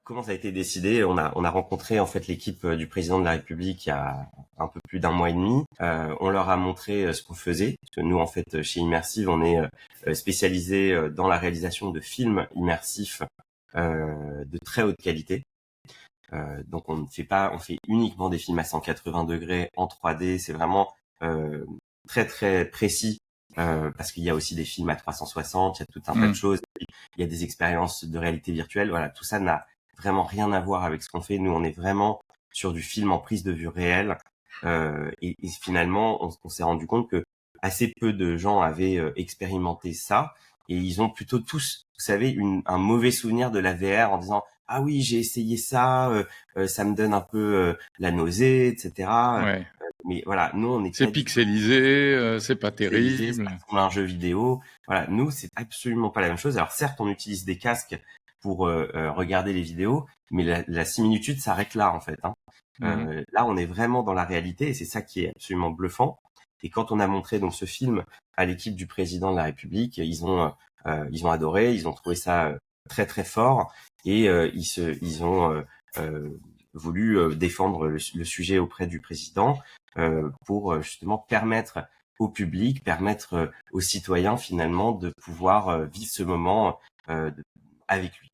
comment ça a été décidé? On a rencontré en fait l'équipe du président de la République il y a un peu plus d'un mois et demi. On leur a montré ce qu'on faisait. Parce que nous, en fait, chez Immersive, on est spécialisé dans la réalisation de films immersifs de très haute qualité. Donc on fait uniquement des films à 180 degrés en 3D. C'est vraiment très très précis parce qu'il y a aussi des films à 360. Il y a tout un tas de choses. Il y a des expériences de réalité virtuelle. Voilà, tout ça n'a vraiment rien à voir avec ce qu'on fait. Nous, on est vraiment sur du film en prise de vue réelle. Et finalement, on s'est rendu compte que assez peu de gens avaient expérimenté ça. Et ils ont plutôt tous, vous savez, un mauvais souvenir de la VR en disant ah oui, j'ai essayé ça, ça me donne un peu la nausée, etc. Ouais. Mais voilà, nous on n'est C'est pas du tout pixelisé, c'est pas spécialisés, ça terrible. ressemble à un jeu vidéo. Voilà, nous c'est absolument pas la même chose. Alors certes, on utilise des casques pour regarder les vidéos, mais la similitude s'arrête là en fait. Hein. Là, on est vraiment dans la réalité et c'est ça qui est absolument bluffant. Et quand on a montré donc ce film à l'équipe du président de la République, ils ont adoré, ils ont trouvé ça très très fort et ils ont voulu défendre le sujet auprès du président pour justement permettre au public, permettre aux citoyens finalement de pouvoir vivre ce moment avec lui.